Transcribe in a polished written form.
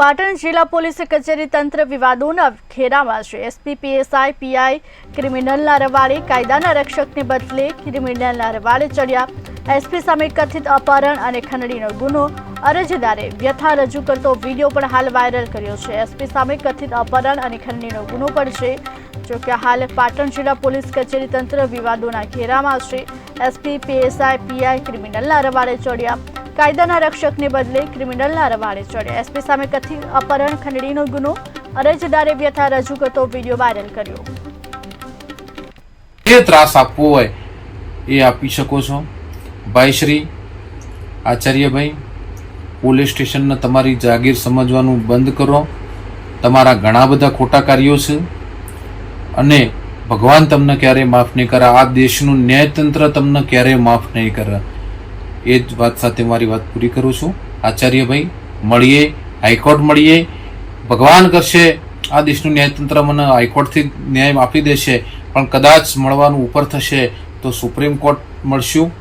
પાટણ જિલ્લા પોલીસ કચેરી તંત્ર વિવાદોના ઘેરામાં છે। એસપી પીએસઆઈ પીઆઈ ક્રિમિનલના રવાડે, કાયદાના રક્ષકને બદલે ક્રિમિનલના રવાડે ચડ્યા। એસપી સામે કથિત અપહરણ અને ખંડણીનો ગુનો, અરજદારે વ્યથા રજૂ કરતો વિડીયો પણ હાલ વાયરલ કર્યો છે। એસપી સામે કથિત અપહરણ અને ખંડણીનો ગુનો પણ છે। જોકે હાલ પાટણ જિલ્લા પોલીસ કચેરી તંત્ર વિવાદોના ઘેરામાં છે। એસપી પીએસઆઈ પીઆઈ ક્રિમિનલના રવાડે ચડ્યા, કાયદાના રક્ષકને બદલે ક્રિમિનલના રવાડે ચડ્યા। એસપી સામે કથિત અપહરણ ખંડણીનો ગુનો, અરજદારે વ્યથા રજૂ કરતો વિડીયો વાયરલ કર્યો। જે ત્રાસ આપવો હોય એ આપી શકો છો। ભાઈ શ્રી આચાર્યભાઈ, પોલીસ સ્ટેશનને તમારી જાગીર સમજવાનું બંધ કરો। તમારા ઘણા બધા ખોટા કાર્યો છે અને ભગવાન તમને ક્યારેય માફ નહીં કરે। આ દેશનું ન્યાયતંત્ર તમને ક્યારેય માફ નહીં કરે। એ જ વાત સાથે મારી વાત પૂરી કરું છું। આચાર્યભાઈ, મળીએ, હાઈકોર્ટ મળીએ। ભગવાન કરશે આ દેશનું ન્યાયતંત્ર મને હાઈકોર્ટથી ન્યાય આપી દેશે, પણ કદાચ મળવાનું ઉપર થશે તો સુપ્રીમ કોર્ટ મળશું।